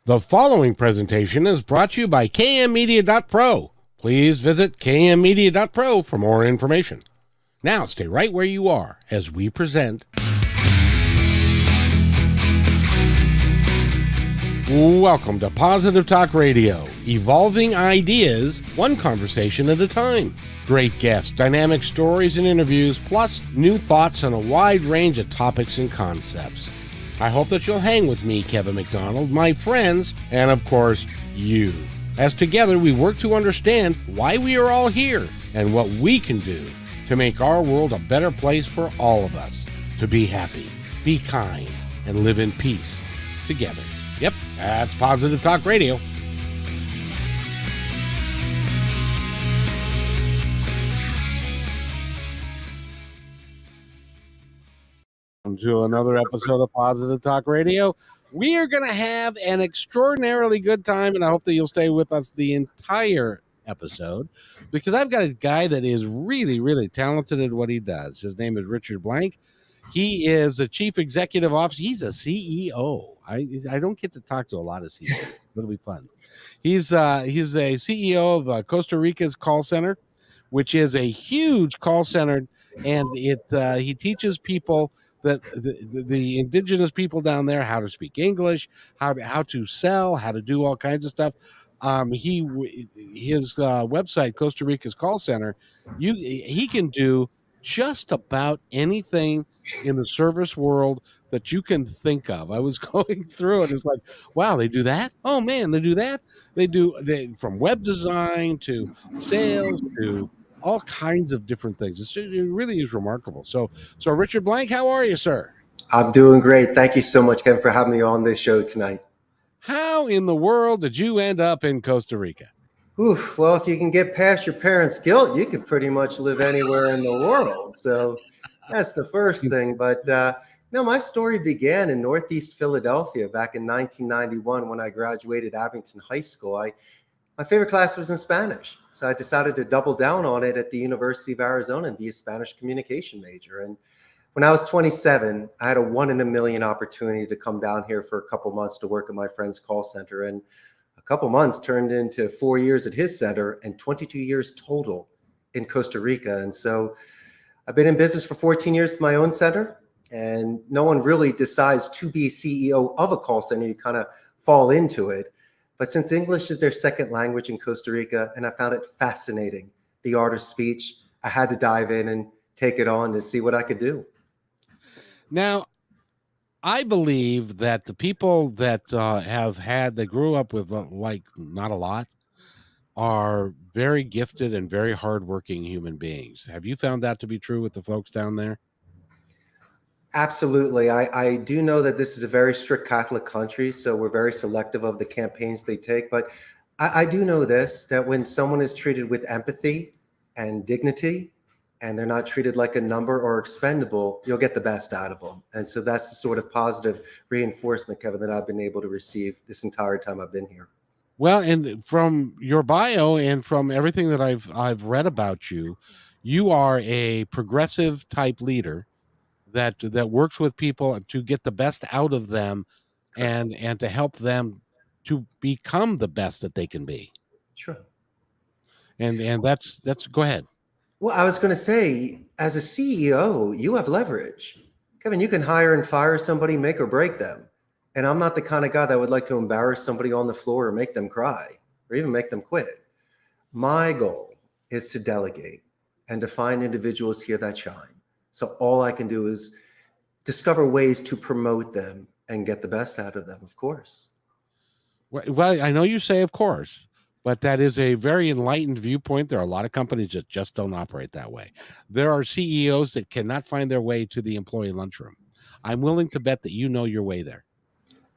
The following presentation is brought to you by kmmedia.pro. Please visit kmmedia.pro for more information. Now stay right where you are as we present. Welcome to Positive Talk Radio, evolving ideas, one conversation at a time. Great guests, dynamic stories and interviews, plus new thoughts on a wide range of topics and concepts. I hope that you'll hang with me, Kevin McDonald, my friends, and of course, you. As together we work to understand why we are all here and what we can do to make our world a better place for all of us. To be happy, be kind, and live in peace together. Yep, that's Positive Talk Radio. Welcome to another episode of Positive Talk Radio. We are going to have an extraordinarily good time, and I hope that you'll stay with us the entire episode because I've got a guy that is really, really talented at what he does. His name is Richard Blank. He is a chief executive officer. He's a CEO. I don't get to talk to a lot of CEOs. It'll be fun. He's a CEO of Costa Rica's call center, which is a huge call center, and he teaches people that the indigenous people down there how to speak English, how to sell, how to do all kinds of stuff. His website, Costa Rica's call center, he can do just about anything in the service world that you can think of. I was going through it. It's like, wow, they do that. Oh man, they do that. They from web design to sales to all kinds of different things. It really is remarkable. So Richard Blank, how are you, sir? I'm doing great. Thank you so much, Kevin, for having me on this show tonight. How in the world did you end up in Costa Rica? Well, if you can get past your parents' guilt, you could pretty much live anywhere in the world. So that's the first thing. But my story began in Northeast Philadelphia back in 1991 when I graduated Abington High School. My favorite class was in Spanish. So I decided to double down on it at the University of Arizona and be a Spanish communication major. And when I was 27, I had a 1 in a million opportunity to come down here for a couple months to work at my friend's call center. And a couple months turned into 4 years at his center and 22 years total in Costa Rica. And so I've been in business for 14 years with my own center. And no one really decides to be CEO of a call center. You kind of fall into it. But since English is their second language in Costa Rica, and I found it fascinating, the art of speech, I had to dive in and take it on to see what I could do. Now, I believe that the people that that grew up with like not a lot are very gifted and very hardworking human beings. Have you found that to be true with the folks down there? Absolutely. I do know that this is a very strict Catholic country, so we're very selective of the campaigns they take. But I do know this, that when someone is treated with empathy and dignity, and they're not treated like a number or expendable, you'll get the best out of them. And so that's the sort of positive reinforcement, Kevin, that I've been able to receive this entire time I've been here. Well, and from your bio and from everything that I've read about you, you are a progressive type leader that works with people to get the best out of them and to help them to become the best that they can be. Sure. And that's go ahead. Well, I was going to say, as a CEO, you have leverage. Kevin, you can hire and fire somebody, make or break them. And I'm not the kind of guy that would like to embarrass somebody on the floor or make them cry or even make them quit. My goal is to delegate and to find individuals here that shine. So all I can do is discover ways to promote them and get the best out of them, of course. Well, I know you say of course, but that is a very enlightened viewpoint. There are a lot of companies that just don't operate that way. There are CEOs that cannot find their way to the employee lunchroom. I'm willing to bet that you know your way there.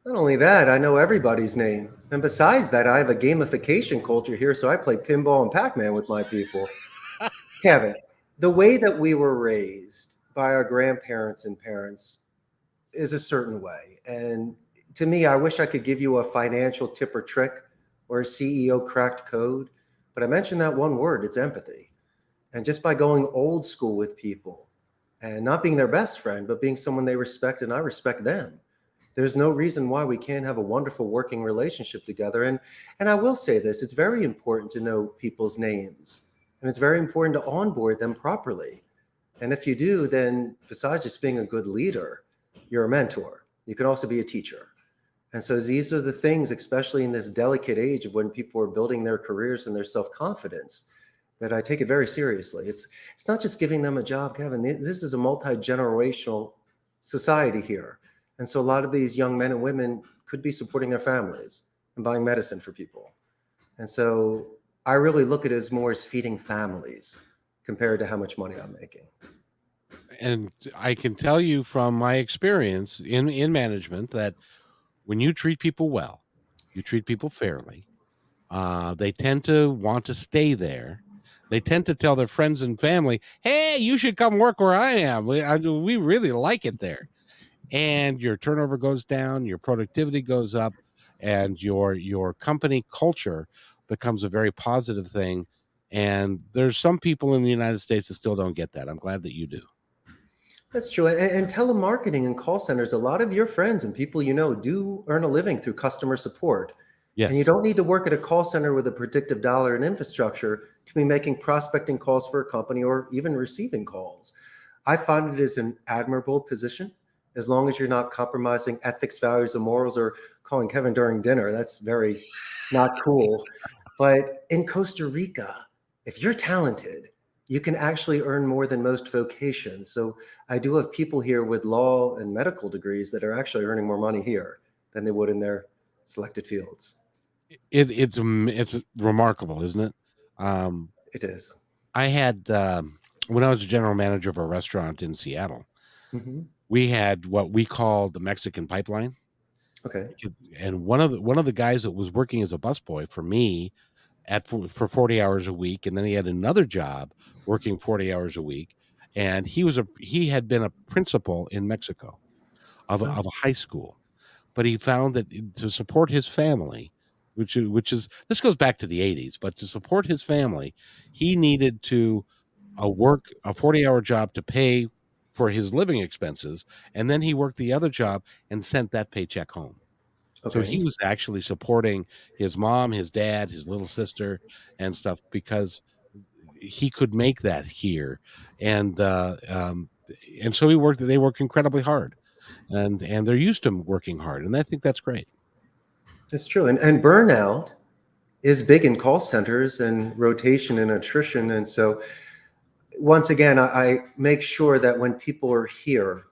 Not only that, I know everybody's name. And besides that, I have a gamification culture here, so I play pinball and Pac-Man with my people. Kevin, the way that we were raised by our grandparents and parents is a certain way. And to me, I wish I could give you a financial tip or trick or a CEO cracked code, but I mentioned that one word, it's empathy. And just by going old school with people and not being their best friend, but being someone they respect and I respect them, There's no reason why we can't have a wonderful working relationship together. And I will say this, it's very important to know people's names, and it's very important to onboard them properly. And if you do, then besides just being a good leader, you're a mentor. You can also be a teacher. And so these are the things, especially in this delicate age of when people are building their careers and their self-confidence, that I take it very seriously. It's not just giving them a job, Kevin. This is a multi-generational society here. And so a lot of these young men and women could be supporting their families and buying medicine for people. And so I really look at it as more as feeding families compared to how much money I'm making. And I can tell you from my experience in management that when you treat people well, you treat people fairly, they tend to want to stay there. They tend to tell their friends and family, hey, you should come work where I am. We really like it there. And your turnover goes down, your productivity goes up, and your company culture becomes a very positive thing. And there's some people in the United States that still don't get that. I'm glad that you do. That's true. And telemarketing and call centers, a lot of your friends and people you know do earn a living through customer support. And you Yes. don't need to work at a call center with a predictive dollar and infrastructure to be making prospecting calls for a company or even receiving calls. I find it is an admirable position as long as you're not compromising ethics, values, and morals or calling Kevin during dinner. That's very not cool. But in Costa Rica, if you're talented, you can actually earn more than most vocations. So I do have people here with law and medical degrees that are actually earning more money here than they would in their selected fields. It's remarkable, isn't it? It is. I had when I was a general manager of a restaurant in Seattle, Hmm. we had what we called the Mexican pipeline. Okay. And one of the guys that was working as a busboy for me for 40 hours a week, and then he had another job working 40 hours a week, and he had been a principal in Mexico Oh, of a high school, but he found that to support his family, which is this goes back to the 80s, but to support his family, he needed to work a 40-hour job to pay for his living expenses, and then he worked the other job and sent that paycheck home. So okay. he was actually supporting his mom, his dad, his little sister, and stuff because he could make that here, and and so they work incredibly hard, and they're used to working hard, and I think that's great. It's true. And burnout is big in call centers and rotation and attrition. And so once again, I make sure that when people are here,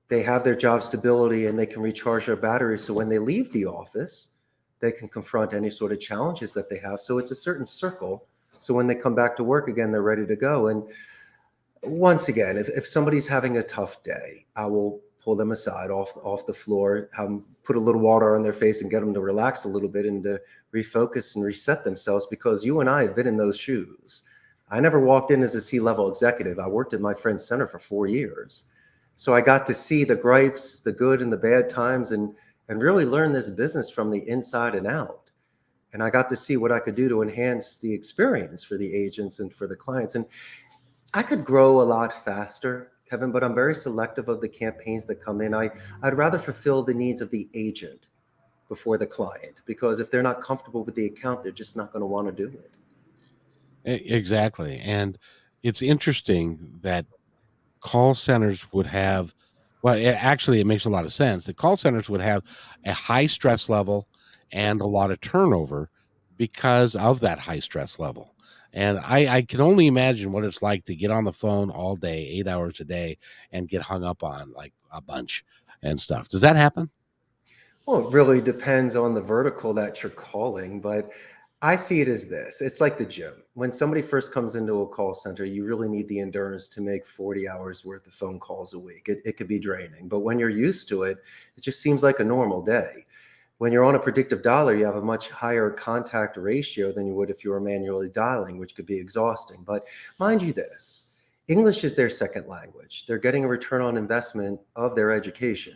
they have their job stability and they can recharge their batteries. So when they leave the office, they can confront any sort of challenges that they have. So it's a certain circle. So when they come back to work again, they're ready to go. And once again, if somebody's having a tough day, I will pull them aside off the floor, put a little water on their face and get them to relax a little bit and to refocus and reset themselves, because you and I have been in those shoes. I never walked in as a C-level executive. I worked at my friend's center for 4 years. So I got to see the gripes, the good and the bad times, and really learn this business from the inside and out. And I got to see what I could do to enhance the experience for the agents and for the clients. And I could grow a lot faster, Kevin, but I'm very selective of the campaigns that come in. I'd rather fulfill the needs of the agent before the client, because if they're not comfortable with the account, they're just not going to want to do it. Exactly, and it's interesting that call centers would have well, actually, it makes a lot of sense. The call centers would have a high stress level and a lot of turnover because of that high stress level. And I can only imagine what it's like to get on the phone all day, 8 hours a day, and get hung up on like a bunch and stuff. Does that happen? Well, it really depends on the vertical that you're calling, but I see it as this. It's like the gym. When somebody first comes into a call center, you really need the endurance to make 40 hours worth of phone calls a week. It could be draining, but when you're used to it, it just seems like a normal day. When you're on a predictive dialer, you have a much higher contact ratio than you would if you were manually dialing, which could be exhausting. But mind you this, English is their second language. They're getting a return on investment of their education.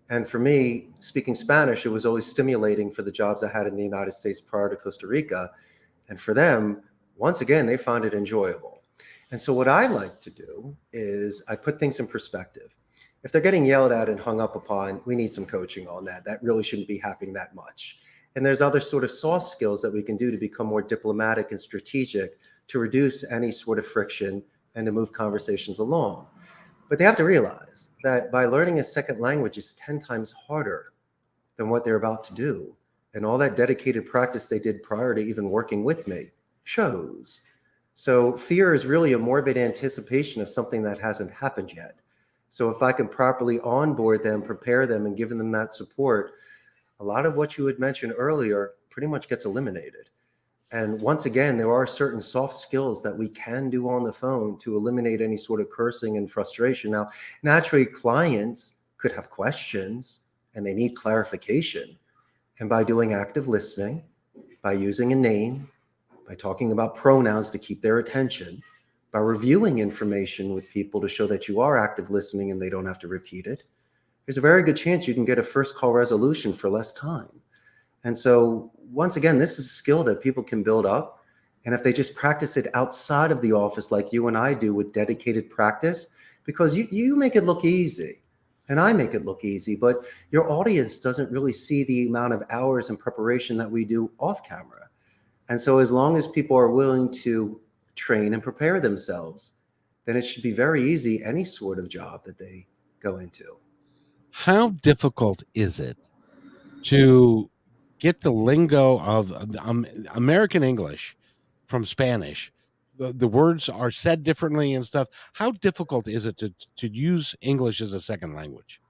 And for me, speaking Spanish, it was always stimulating for the jobs I had in the United States prior to Costa Rica. And for them, once again, they found it enjoyable. And so what I like to do is I put things in perspective. If they're getting yelled at and hung up upon, we need some coaching on that. That really shouldn't be happening that much. And there's other sort of soft skills that we can do to become more diplomatic and strategic to reduce any sort of friction and to move conversations along. But they have to realize that by learning a second language is 10 times harder than what they're about to do. And all that dedicated practice they did prior to even working with me shows. So fear is really a morbid anticipation of something that hasn't happened yet. So if I can properly onboard them, prepare them, and give them that support, a lot of what you had mentioned earlier pretty much gets eliminated. And once again, there are certain soft skills that we can do on the phone to eliminate any sort of cursing and frustration. Now, naturally, clients could have questions and they need clarification. And by doing active listening, by using a name, by talking about pronouns to keep their attention, by reviewing information with people to show that you are active listening and they don't have to repeat it, there's a very good chance you can get a first call resolution for less time. And so once again, this is a skill that people can build up. And if they just practice it outside of the office like you and I do with dedicated practice, because you make it look easy and I make it look easy, but your audience doesn't really see the amount of hours and preparation that we do off camera. And so as long as people are willing to train and prepare themselves, then it should be very easy, any sort of job that they go into. How difficult is it to get the lingo of American English from Spanish? The words are said differently and stuff. How difficult is it to use English as a second language?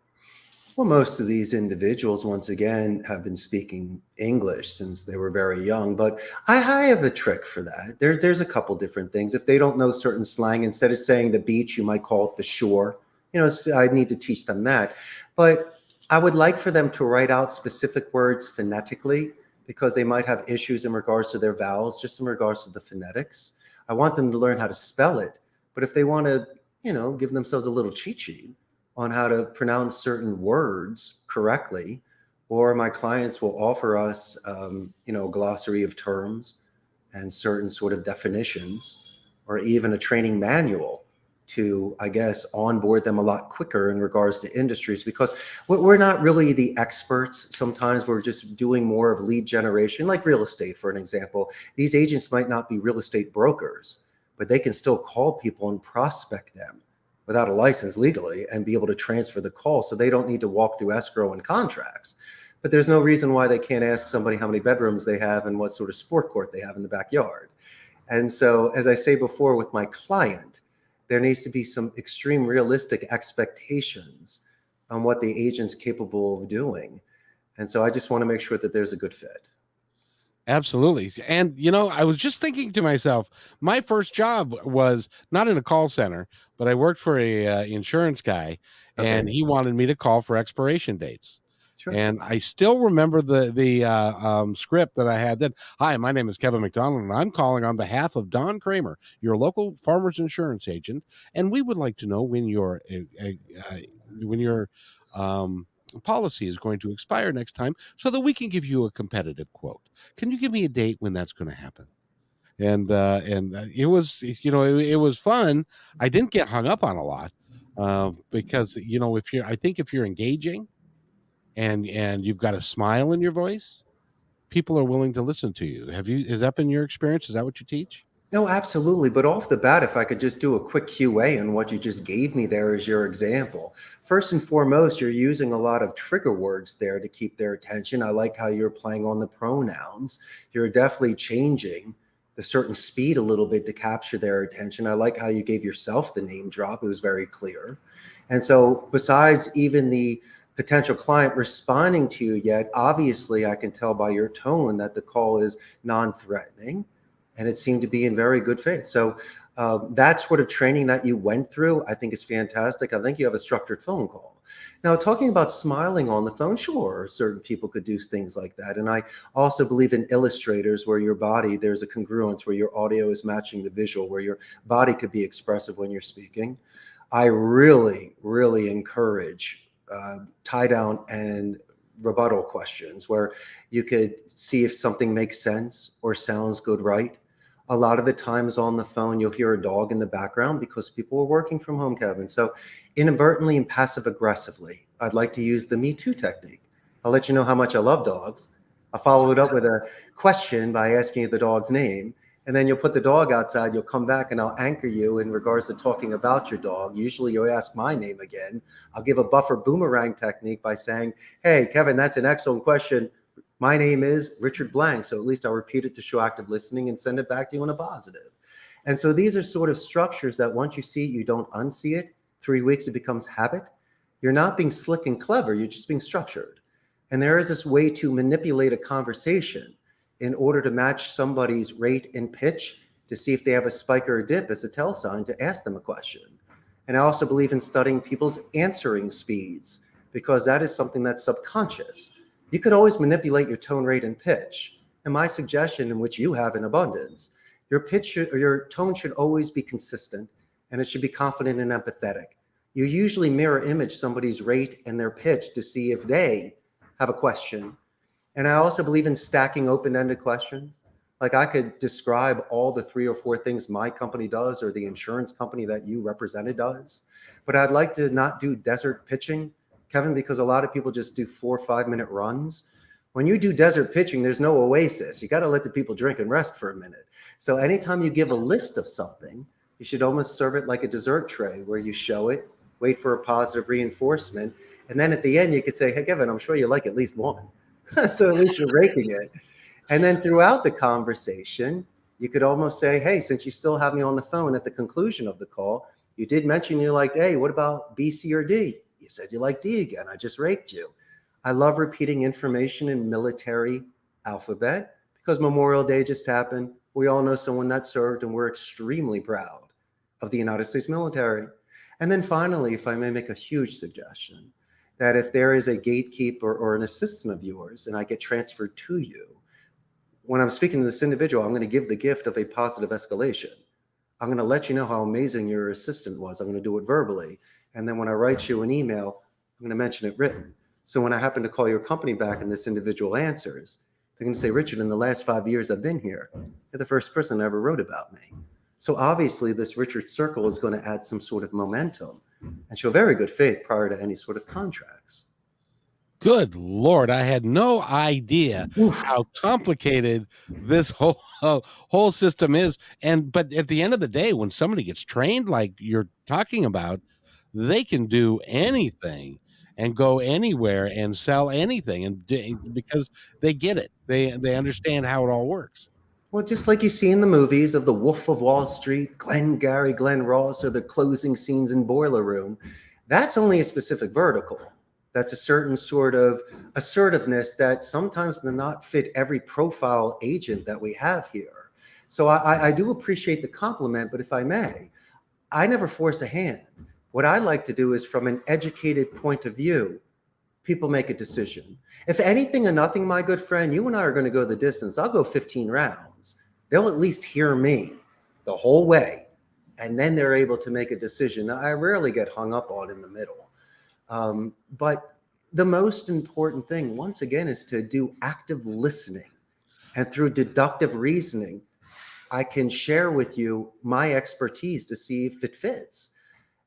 Well, most of these individuals, once again, have been speaking English since they were very young, but I have a trick for that. There's a couple different things. If they don't know certain slang, instead of saying the beach, you might call it the shore. So I need to teach them that. But I would like for them to write out specific words phonetically because they might have issues in regards to their vowels, just in regards to the phonetics. I want them to learn how to spell it. But if they want to, give themselves a little cheat sheet on how to pronounce certain words correctly, or my clients will offer us, a glossary of terms and certain sort of definitions, or even a training manual to, I guess, onboard them a lot quicker in regards to industries, because we're not really the experts. Sometimes we're just doing more of lead generation, like real estate, for an example. These agents might not be real estate brokers, but they can still call people and prospect them without a license legally and be able to transfer the call, so they don't need to walk through escrow and contracts. But there's no reason why they can't ask somebody how many bedrooms they have and what sort of sport court they have in the backyard. And so, as I say before with my client, there needs to be some extreme realistic expectations on what the agent's capable of doing. And so I just want to make sure that there's a good fit. Absolutely. And, I was just thinking to myself, my first job was not in a call center, but I worked for a insurance guy, and Okay. he wanted me to call for expiration dates. Sure. And I still remember the script that I had then. Hi, my name is Kevin McDonald, and I'm calling on behalf of Don Kramer, your local farmers insurance agent, and we would like to know when your policy is going to expire next time, so that we can give you a competitive quote. Can you give me a date when that's going to happen? And it was, it was fun. I didn't get hung up on a lot, because if you're engaging and you've got a smile in your voice, people are willing to listen to you. Has that been your experience? Is that what you teach? No, absolutely. But off the bat, if I could just do a quick QA on what you just gave me there as your example. First and foremost, you're using a lot of trigger words there to keep their attention. I like how you're playing on the pronouns. You're definitely changing the certain speed a little bit to capture their attention. I like how you gave yourself the name drop. It was very clear. And so besides even the potential client responding to you yet, obviously I can tell by your tone that the call is non-threatening, and it seemed to be in very good faith. So that sort of training that you went through, I think is fantastic. I think you have a structured phone call. Now, talking about smiling on the phone, sure, certain people could do things like that. And I also believe in illustrators where your body, there's a congruence where your audio is matching the visual, where your body could be expressive when you're speaking. I really, really encourage tie down and rebuttal questions where you could see if something makes sense or sounds good, right? A lot of the times on the phone, you'll hear a dog in the background because people are working from home, Kevin. So inadvertently and passive aggressively, I'd like to use the Me Too technique. I'll let you know how much I love dogs. I'll follow it up with a question by asking you the dog's name. And then you'll put the dog outside, you'll come back and I'll anchor you in regards to talking about your dog. Usually you'll ask my name again. I'll give a Buffer-Boomerang technique by saying, hey, Kevin, that's an excellent question. My name is Richard Blank. So at least I'll repeat it to show active listening and send it back to you in a positive. And so these are sort of structures that once you see it, you don't unsee it. 3 weeks, it becomes habit. You're not being slick and clever. You're just being structured. And there is this way to manipulate a conversation in order to match somebody's rate and pitch to see if they have a spike or a dip as a tell sign to ask them a question. And I also believe in studying people's answering speeds because that is something that's subconscious. You could always manipulate your tone, rate, and pitch. And my suggestion, in which you have in abundance, your tone should always be consistent and it should be confident and empathetic. You usually mirror image somebody's rate and their pitch to see if they have a question. And I also believe in stacking open-ended questions. Like I could describe all the 3 or 4 things my company does or the insurance company that you represented does. But I'd like to not do desert pitching, Kevin, because a lot of people just do 4 or 5 minute runs. When you do desert pitching, there's no oasis. You got to let the people drink and rest for a minute. So anytime you give a list of something, you should almost serve it like a dessert tray where you show it, wait for a positive reinforcement. And then at the end, you could say, hey, Kevin, I'm sure you like at least one. So at least you're raking it. And then throughout the conversation, you could almost say, hey, since you still have me on the phone at the conclusion of the call, you did mention you liked A. What about B, C, or D? You said you like D again. I just raked you. I love repeating information in military alphabet because Memorial Day just happened. We all know someone that served, and we're extremely proud of the United States military. And then finally, if I may make a huge suggestion, that if there is a gatekeeper or an assistant of yours and I get transferred to you, when I'm speaking to this individual, I'm going to give the gift of a positive escalation. I'm going to let you know how amazing your assistant was. I'm going to do it verbally. And then when I write you an email, I'm going to mention it written. So when I happen to call your company back and this individual answers, they're going to say, Richard, in the last 5 years I've been here, you're the first person that ever wrote about me. So obviously this Richard Circle is going to add some sort of momentum and show very good faith prior to any sort of contracts. Good Lord, I had no idea how complicated this whole system is. But at the end of the day, when somebody gets trained like you're talking about, they can do anything and go anywhere and sell anything, and because they get it, they understand how it all works. Well, just like you see in the movies of The Wolf of Wall Street, Glenn Gary, Glenn Ross, or the closing scenes in Boiler Room, that's only a specific vertical. That's a certain sort of assertiveness that sometimes does not fit every profile agent that we have here. So I do appreciate the compliment, but if I may, I never force a hand. What I like to do is from an educated point of view, people make a decision. If anything or nothing, my good friend, you and I are going to go the distance. I'll go 15 rounds. They'll at least hear me the whole way. And then they're able to make a decision. Now, I rarely get hung up on in the middle. But the most important thing, once again, is to do active listening. And through deductive reasoning, I can share with you my expertise to see if it fits.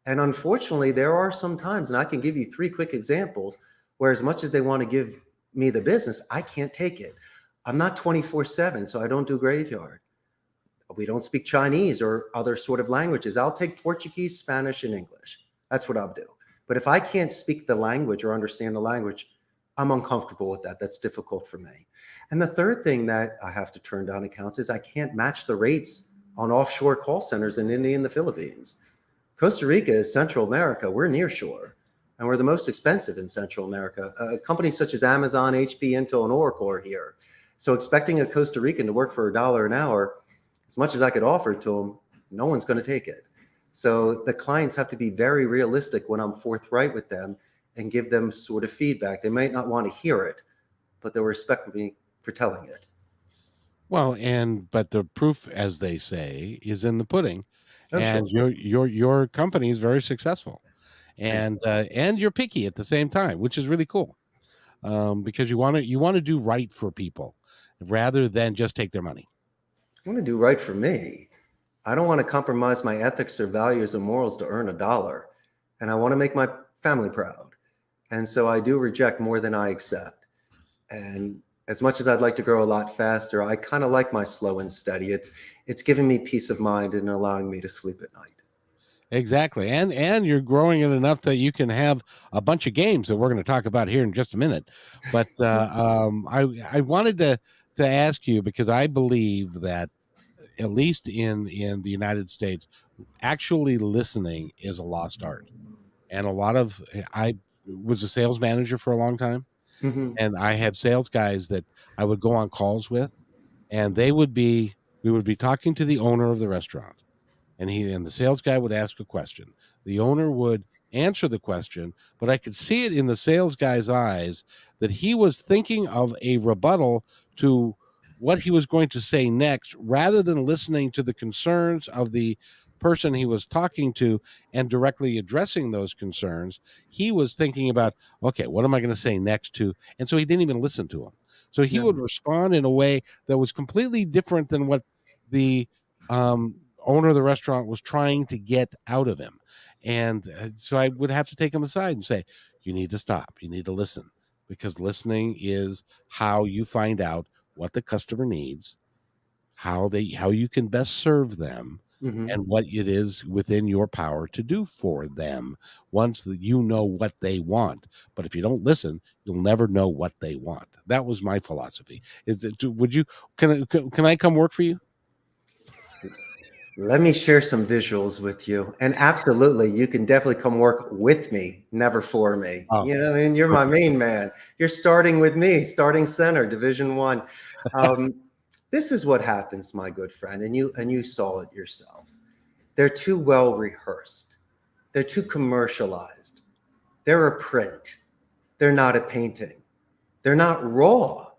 And unfortunately, there are some times, and I can give you 3 quick examples, where as much as they want to give me the business, I can't take it. I'm not 24/7, so I don't do graveyard. We don't speak Chinese or other sort of languages. I'll take Portuguese, Spanish, and English. That's what I'll do. But if I can't speak the language or understand the language, I'm uncomfortable with that. That's difficult for me. And the third thing that I have to turn down accounts is I can't match the rates on offshore call centers in India and the Philippines. Costa Rica is Central America. We're near shore, and we're the most expensive in Central America. Companies such as Amazon, HP, Intel, and Oracle are here. So expecting a Costa Rican to work for $1 an hour, as much as I could offer to them, no one's going to take it. So the clients have to be very realistic when I'm forthright with them and give them sort of feedback. They might not want to hear it, but they'll respect me for telling it. Well, but the proof, as they say, is in the pudding. Oh, And sure. your company is very successful, and you're picky at the same time, which is really cool, because you want to do right for people rather than just take their money. want to do right for me. I don't want to compromise my ethics or values or morals to earn $1. And I want to make my family proud. And so I do reject more than I accept. And as much as I'd like to grow a lot faster, I kind of like my slow and steady. It's giving me peace of mind and allowing me to sleep at night. Exactly. And you're growing it enough that you can have a bunch of games that we're going to talk about here in just a minute. But I wanted to ask you, because I believe that at least in the United States, actually listening is a lost art. And I was a sales manager for a long time, Mm-hmm. and I had sales guys that I would go on calls with, and we would be talking to the owner of the restaurant, and the sales guy would ask a question. The owner would answer the question, but I could see it in the sales guy's eyes that he was thinking of a rebuttal to what he was going to say next, rather than listening to the concerns of the person he was talking to and directly addressing those concerns. He was thinking about, okay, what am I going to say next to? And so he didn't even listen to him. So he would respond in a way that was completely different than what the owner of the restaurant was trying to get out of him. And so I would have to take him aside and say, you need to stop. You need to listen, because listening is how you find out what the customer needs, how you can best serve them, Mm-hmm. and what it is within your power to do for them once you know what they want. But if you don't listen, you'll never know what they want. That was my philosophy. Can I come work for you? Let me share some visuals with you. And absolutely, you can definitely come work with me, never for me. Oh, You know, I mean, you're my main man. You're starting with me, starting center, Division One. This is what happens, my good friend, and you saw it yourself. They're too well rehearsed. They're too commercialized. They're a print. They're not a painting. They're not raw.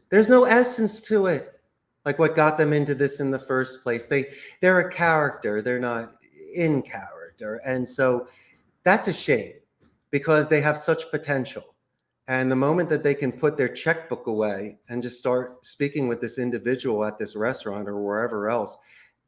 There's no essence to it. Like what got them into this in the first place. They're a character. They're not in character. And so that's a shame, because they have such potential. And the moment that they can put their checkbook away and just start speaking with this individual at this restaurant or wherever else,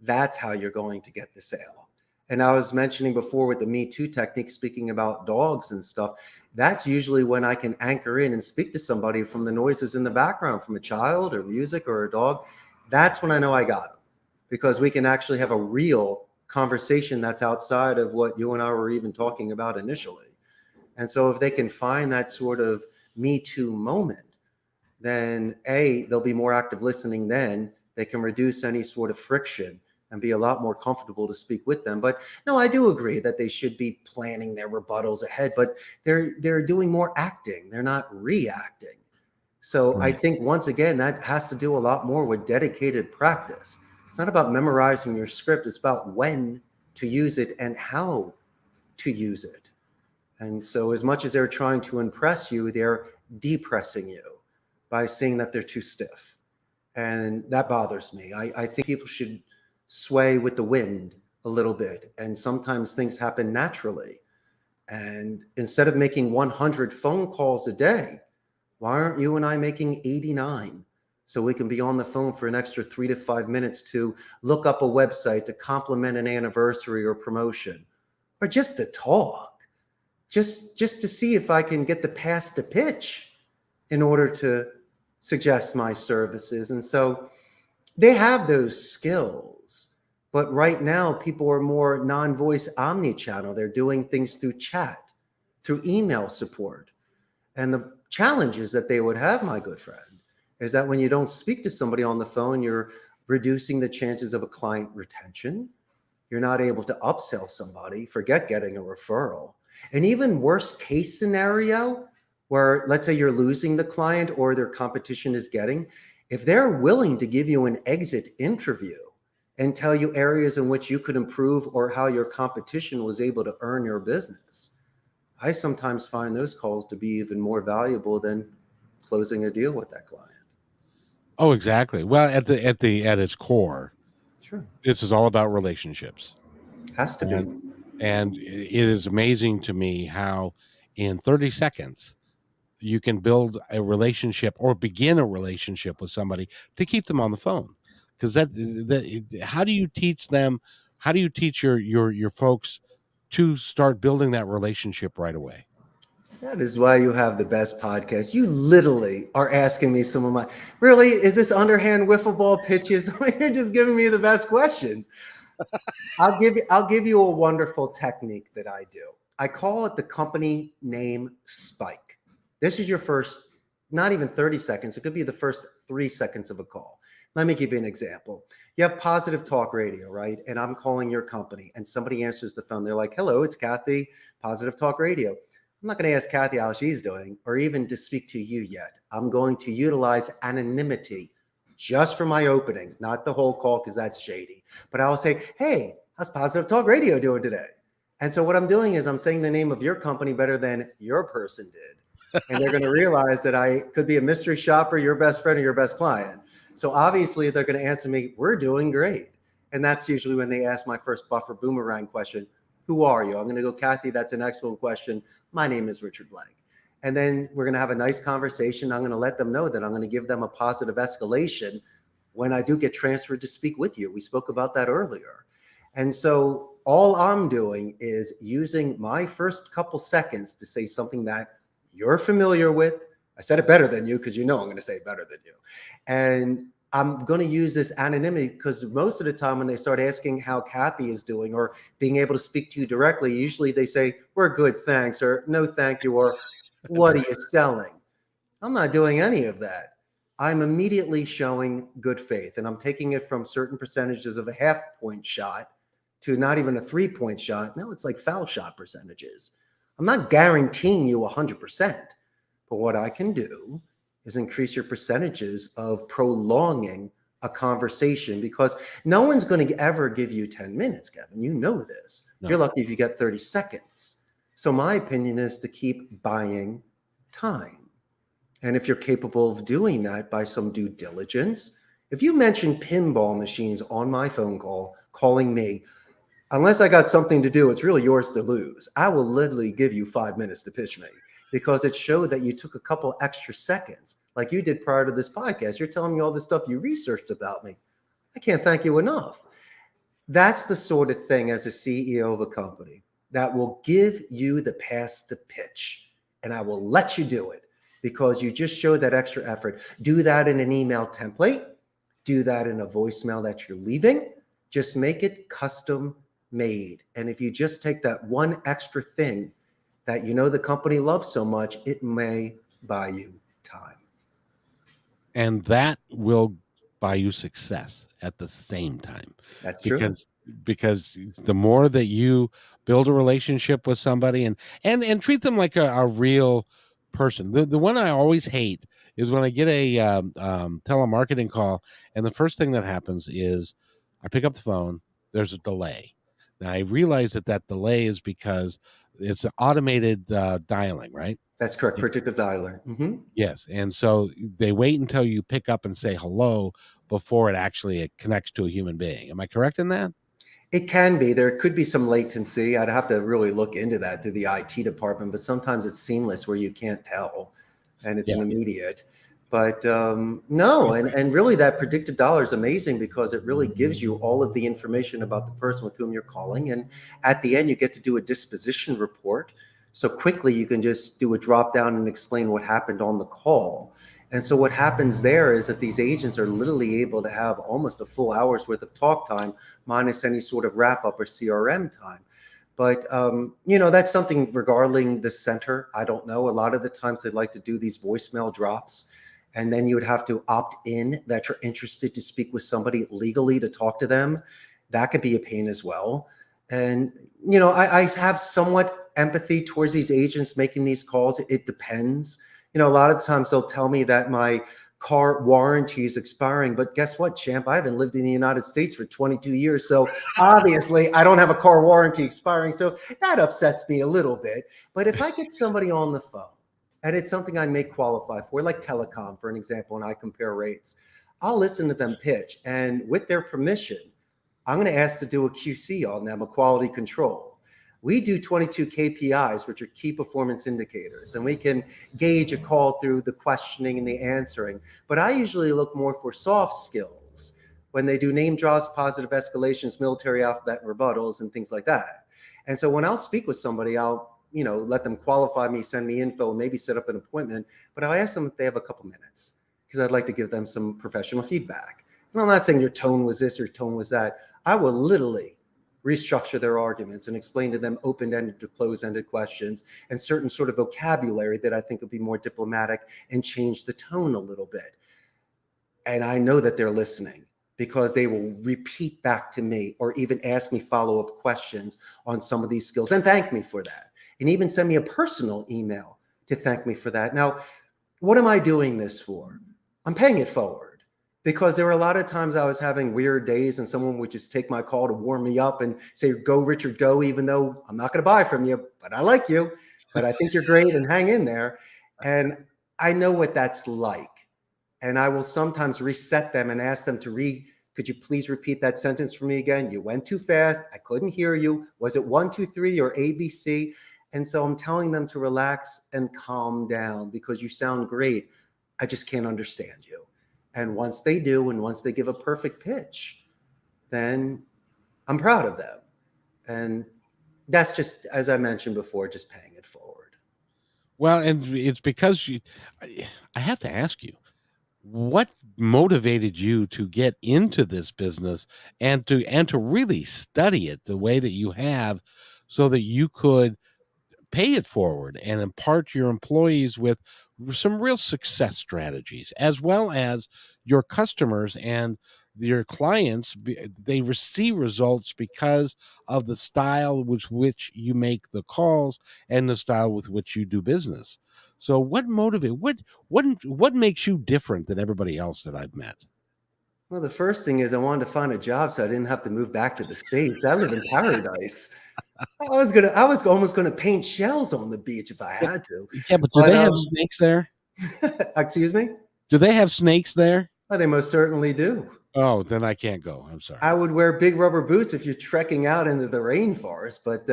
that's how you're going to get the sale. And I was mentioning before with the Me Too technique, speaking about dogs and stuff, that's usually when I can anchor in and speak to somebody from the noises in the background, from a child or music or a dog. That's when I know I got them, because we can actually have a real conversation that's outside of what you and I were even talking about initially. And so if they can find that sort of Me Too moment, then they'll be more active listening. Then they can reduce any sort of friction and be a lot more comfortable to speak with them. But no, I do agree that they should be planning their rebuttals ahead, but they're doing more acting. They're not reacting. So I think, once again, that has to do a lot more with dedicated practice. It's not about memorizing your script. It's about when to use it and how to use it. And so as much as they're trying to impress you, they're depressing you by saying that they're too stiff. And that bothers me. I think people should sway with the wind a little bit. And sometimes things happen naturally. And instead of making 100 phone calls a day, why aren't you and I making 89? So we can be on the phone for an extra 3 to 5 minutes to look up a website, to compliment an anniversary or promotion, or just to talk, just to see if I can get the pass to pitch in order to suggest my services. And so they have those skills, but right now people are more non-voice omni-channel. They're doing things through chat, through email support. And the challenges that they would have, my good friend, is that when you don't speak to somebody on the phone, you're reducing the chances of a client retention. You're not able to upsell somebody, forget getting a referral. And even worst case scenario, where let's say you're losing the client or their competition is getting, if they're willing to give you an exit interview and tell you areas in which you could improve or how your competition was able to earn your business, I sometimes find those calls to be even more valuable than closing a deal with that client. Oh, exactly. Well, at its core, Sure. this is all about relationships. Has to be. And it is amazing to me how in 30 seconds you can build a relationship or begin a relationship with somebody to keep them on the phone. Because how do you teach them? How do you teach your folks to start building that relationship right away? That is why you have the best podcast. You literally are asking me some of my, really, is this underhand wiffle ball pitches? You're just giving me the best questions. I'll give you a wonderful technique that I do. I call it the company name spike. This is your first, not even 30 seconds. It could be the first 3 seconds of a call. Let me give you an example. You have Positive Talk Radio, right? And I'm calling your company and somebody answers the phone. They're like, hello, it's Kathy, Positive Talk Radio. I'm not going to ask Kathy how she's doing or even to speak to you yet. I'm going to utilize anonymity just for my opening, not the whole call because that's shady. But I'll say, hey, how's Positive Talk Radio doing today? And so what I'm doing is I'm saying the name of your company better than your person did. And they're going to realize that I could be a mystery shopper, your best friend, or your best client. So obviously they're going to answer me, we're doing great. And that's usually when they ask my first Buffer-Boomerang question. Who are you? I'm going to go, Kathy, that's an excellent question. My name is Richard Blank. And then we're going to have a nice conversation. I'm going to let them know that I'm going to give them a positive escalation when I do get transferred to speak with you. We spoke about that earlier. And so all I'm doing is using my first couple seconds to say something that you're familiar with. I said it better than you because you know I'm going to say it better than you. And I'm going to use this anonymity because most of the time when they start asking how Kathy is doing or being able to speak to you directly, usually they say, we're good, thanks, or no, thank you, or what are you selling? I'm not doing any of that. I'm immediately showing good faith, and I'm taking it from certain percentages of a half-point shot to not even a 3-point shot. No, it's like foul shot percentages. I'm not guaranteeing you 100%, but what I can do is increase your percentages of prolonging a conversation because no one's going to ever give you 10 minutes, Kevin. You know this. No. You're lucky if you get 30 seconds. So my opinion is to keep buying time. And if you're capable of doing that by some due diligence, if you mention pinball machines on my phone call, calling me, unless I got something to do, it's really yours to lose. I will literally give you 5 minutes to pitch me because it showed that you took a couple extra seconds like you did prior to this podcast. You're telling me all the stuff you researched about me. I can't thank you enough. That's the sort of thing as a CEO of a company that will give you the pass to pitch. And I will let you do it because you just showed that extra effort. Do that in an email template. Do that in a voicemail that you're leaving. Just make it custom made. And if you just take that one extra thing that you know the company loves so much, it may buy you time. And that will buy you success at the same time. That's true. Because the more that you build a relationship with somebody and treat them like a real person. The one I always hate is when I get a telemarketing call and the first thing that happens is I pick up the phone, there's a delay. Now I realize that delay is because it's an automated dialing, right? That's correct. Predictive dialer. Mm-hmm. Yes. And so they wait until you pick up and say hello before it actually connects to a human being. Am I correct in that? It can be. There could be some latency. I'd have to really look into that through the IT department, but sometimes it's seamless where you can't tell and it's an immediate. But no, and really that predicted dollar is amazing because it really gives you all of the information about the person with whom you're calling. And at the end, you get to do a disposition report. So quickly you can just do a drop down and explain what happened on the call. And so what happens there is that these agents are literally able to have almost a full hour's worth of talk time minus any sort of wrap up or CRM time. But, that's something regarding the center. I don't know. A lot of the times they'd like to do these voicemail drops. And then you would have to opt in that you're interested to speak with somebody legally to talk to them. That could be a pain as well. And, I have somewhat empathy towards these agents making these calls. It depends. A lot of times they'll tell me that my car warranty is expiring, but guess what, champ? I haven't lived in the United States for 22 years. So obviously I don't have a car warranty expiring. So that upsets me a little bit. But if I get somebody on the phone and it's something I may qualify for, like telecom, for an example, and I compare rates, I'll listen to them pitch. And with their permission, I'm going to ask to do a QC on them, a quality control. We do 22 KPIs, which are key performance indicators, and we can gauge a call through the questioning and the answering. But I usually look more for soft skills. when they do name draws, positive escalations, military alphabet rebuttals, and things like that. And so when I'll speak with somebody, I'll, let them qualify me, send me info, maybe set up an appointment, but I'll ask them if they have a couple minutes because I'd like to give them some professional feedback. And I'm not saying your tone was this, your tone was that. I will literally restructure their arguments and explain to them open-ended to closed-ended questions and certain sort of vocabulary that I think would be more diplomatic and change the tone a little bit. And I know that they're listening because they will repeat back to me or even ask me follow-up questions on some of these skills and thank me for that. And even send me a personal email to thank me for that. Now, what am I doing this for? I'm paying it forward because there were a lot of times I was having weird days and someone would just take my call to warm me up and say, go, Richard, go, even though I'm not going to buy from you, but I like you, but I think you're great and hang in there. And I know what that's like. And I will sometimes reset them and ask them to could you please repeat that sentence for me again? You went too fast. I couldn't hear you. Was it 1, 2, 3 or ABC? And so I'm telling them to relax and calm down because you sound great. I just can't understand you. And once they do, and once they give a perfect pitch, then I'm proud of them. And that's just, as I mentioned before, just paying it forward. Well, and it's because I have to ask you, what motivated you to get into this business and to really study it the way that you have so that you could pay it forward and impart your employees with some real success strategies, as well as your customers and your clients? They receive results because of the style with which you make the calls and the style with which you do business. So what makes you different than everybody else that I've met? Well, the first thing is I wanted to find a job so I didn't have to move back to the States. I live in paradise. I was almost gonna paint shells on the beach if I had to. Yeah, but do But they have snakes there? excuse me? Do they have snakes there? Oh, they most certainly do. Oh, then I can't go. I'm sorry. I would wear big rubber boots if you're trekking out into the rainforest, but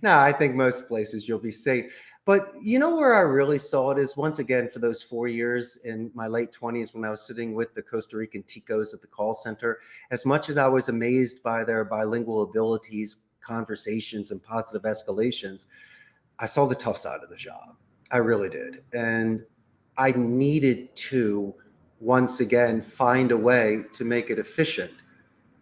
no, I think most places you'll be safe. But you know where I really saw it is once again for those 4 years in my late 20s when I was sitting with the Costa Rican ticos at the call center. As much as I was amazed by their bilingual abilities, conversations, and positive escalations, I saw the tough side of the job. I really did. And I needed to once again find a way to make it efficient,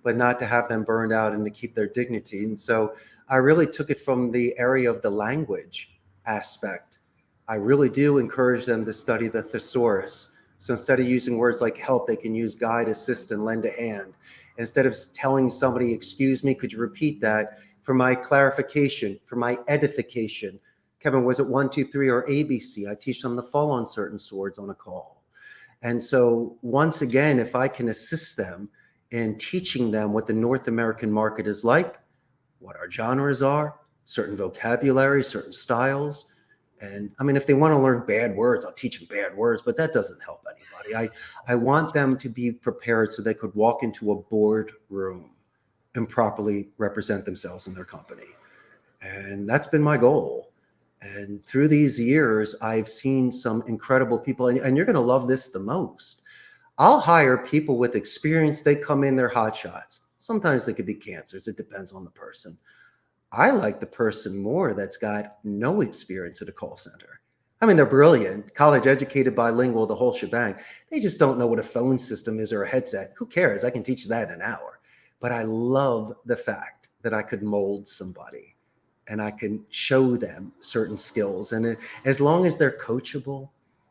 but not to have them burned out and to keep their dignity. And so I really took it from the area of the language aspect. I really do encourage them to study the thesaurus. So instead of using words like help, they can use guide, assist, and lend a hand. Instead of telling somebody, excuse me, could you repeat that? For my clarification, for my edification. Kevin, was it 1, 2, 3 or ABC? I teach them to fall on certain swords on a call. And so once again, if I can assist them in teaching them what the North American market is like, what our genres are, certain vocabulary, certain styles. And I mean, if they want to learn bad words, I'll teach them bad words, but that doesn't help anybody. I want them to be prepared so they could walk into a boardroom and properly represent themselves in their company. And that's been my goal. And through these years, I've seen some incredible people, and you're going to love this the most. I'll hire people with experience. They come in, they're hot shots. Sometimes they could be cancers. It depends on the person. I like the person more that's got no experience at a call center. I mean, they're brilliant, college educated, bilingual, the whole shebang. They just don't know what a phone system is or a headset. Who cares? I can teach that in an hour. But I love the fact that I could mold somebody and I can show them certain skills. And as long as they're coachable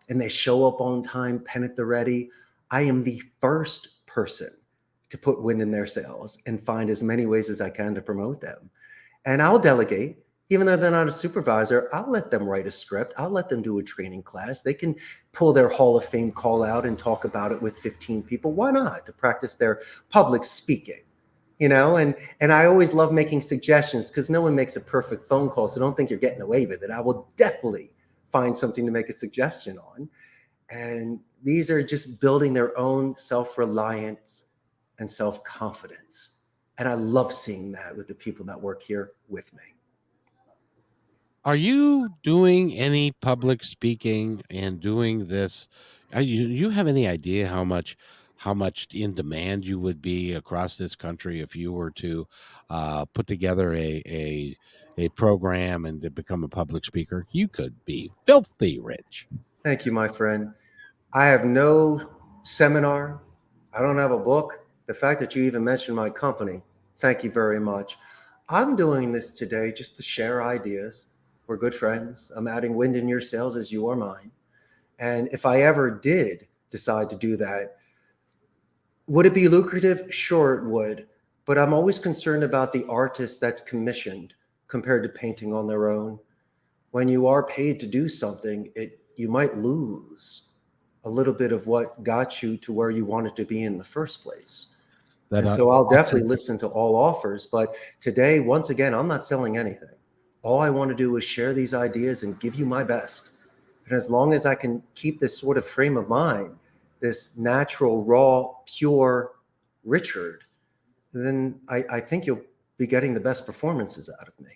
and they show up on time, pen at the ready, I am the first person to put wind in their sails and find as many ways as I can to promote them. And I'll delegate, even though they're not a supervisor. I'll let them write a script. I'll let them do a training class. They can pull their Hall of Fame call out and talk about it with 15 people. Why not? To practice their public speaking. And I always love making suggestions because no one makes a perfect phone call. So don't think you're getting away with it. I will definitely find something to make a suggestion on. And these are just building their own self-reliance and self-confidence. And I love seeing that with the people that work here with me. Are you doing any public speaking and doing this? You have any idea how much how much in demand you would be across this country if you were to put together a program and to become a public speaker. You could be filthy rich. Thank you, my friend. I have no seminar. I don't have a book. The fact that you even mentioned my company, thank you very much. I'm doing this today just to share ideas. We're good friends. I'm adding wind in your sails as you are mine. And if I ever did decide to do that, would it be lucrative? Sure, it would. But I'm always concerned about the artist that's commissioned compared to painting on their own. When you are paid to do something, you might lose a little bit of what got you to where you wanted to be in the first place. And so I'll definitely listen to all offers. But today, once again, I'm not selling anything. All I want to do is share these ideas and give you my best. And as long as I can keep this sort of frame of mind, this natural, raw, pure Richard, then I think you'll be getting the best performances out of me.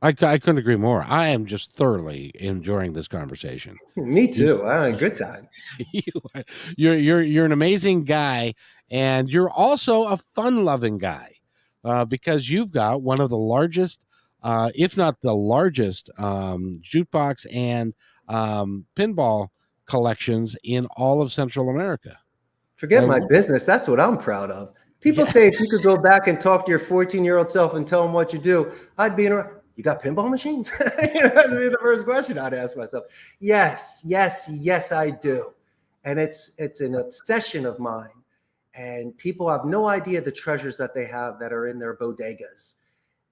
I couldn't agree more. I am just thoroughly enjoying this conversation. Me too. I had a good time. You're an amazing guy, and you're also a fun-loving guy, because you've got one of the largest, if not the largest, jukebox and pinball collections in all of Central America. Forget my business. That's what I'm proud of. People say if you could go back and talk to your 14-year-old self and tell him what you do, I'd be in. You got pinball machines? That'd be the first question I'd ask myself. Yes, I do. And it's an obsession of mine. And people have no idea the treasures that they have that are in their bodegas.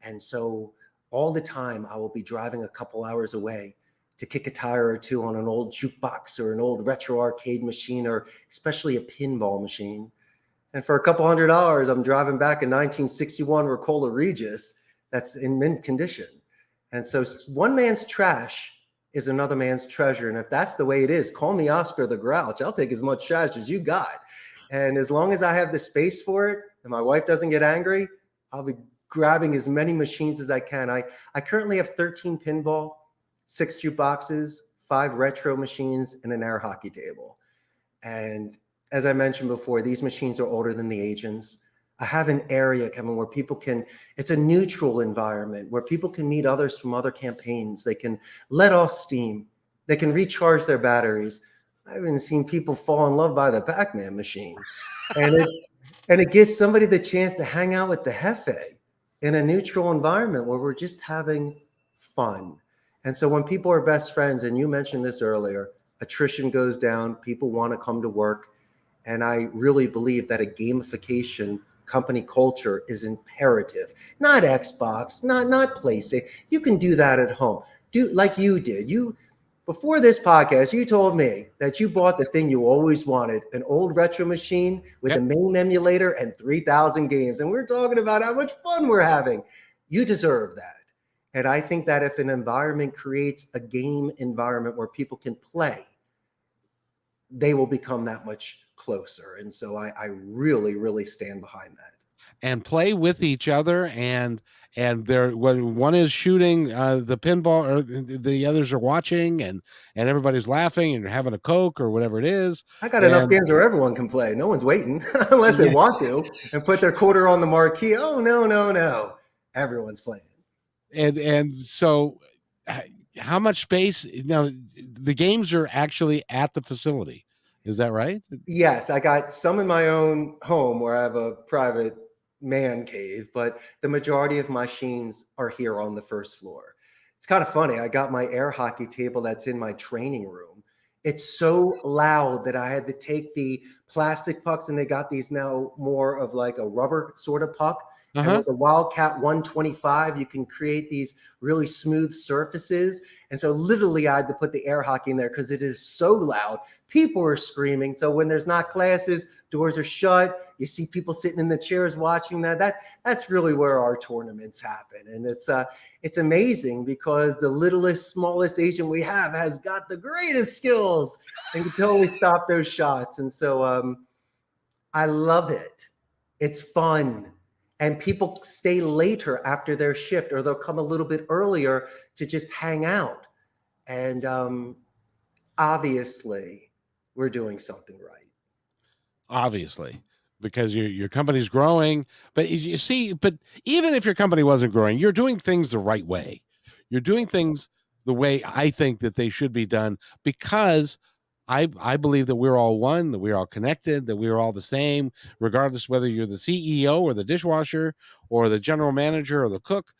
And so all the time I will be driving a couple hours away to kick a tire or two on an old jukebox or an old retro arcade machine, or especially a pinball machine. And for a couple $100, I'm driving back a 1961 Rockola Regis that's in mint condition. And so one man's trash is another man's treasure. And if that's the way it is, call me Oscar the Grouch. I'll take as much trash as you got. And as long as I have the space for it and my wife doesn't get angry, I'll be grabbing as many machines as I can. I currently have 13 pinball, 6 jukeboxes, 5 retro machines, and an air hockey table. And as I mentioned before, these machines are older than the agents. I have an area, Kevin, where people can, it's a neutral environment where people can meet others from other campaigns. They can let off steam. They can recharge their batteries. I haven't seen people fall in love by the Pac-Man machine. And it gives somebody the chance to hang out with the Jefe in a neutral environment where we're just having fun. And so when people are best friends, and you mentioned this earlier, attrition goes down, people want to come to work. And I really believe that a gamification company culture is imperative. Not Xbox, not PlayStation. You can do that at home. Do like you did. Before this podcast, you told me that you bought the thing you always wanted, an old retro machine with a MAME emulator and 3,000 games. And we're talking about how much fun we're having. You deserve that. And I think that if an environment creates a game environment where people can play, they will become that much closer. And so I really, really stand behind that. And play with each other, and they're, when one is shooting the pinball, or the others are watching, and everybody's laughing and having a Coke or whatever it is. I got enough games where everyone can play. No one's waiting unless they want to and put their quarter on the marquee. Oh, no. Everyone's playing. And so how much space? Now, the games are actually at the facility. Is that right? Yes, I got some in my own home where I have a private man cave, but the majority of my machines are here on the first floor. It's kind of funny. I got my air hockey table that's in my training room. It's so loud that I had to take the plastic pucks, and they got these now more of like a rubber sort of puck. And with the Wildcat 125, you can create these really smooth surfaces. And so literally I had to put the air hockey in there because it is so loud. People are screaming. So when there's not classes, doors are shut. You see people sitting in the chairs watching that. That's really where our tournaments happen. And it's amazing because the littlest, smallest agent we have has got the greatest skills and can totally stop those shots. And so I love it. It's fun. And people stay later after their shift, or they'll come a little bit earlier to just hang out. And obviously, we're doing something right. obviously, because your company's growing. But you see, but even if your company wasn't growing, you're doing things the right way. You're doing things the way I think that they should be done, because I believe that we're all one, that we're all connected, that we're all the same, regardless whether you're the CEO or the dishwasher or the general manager or the cook.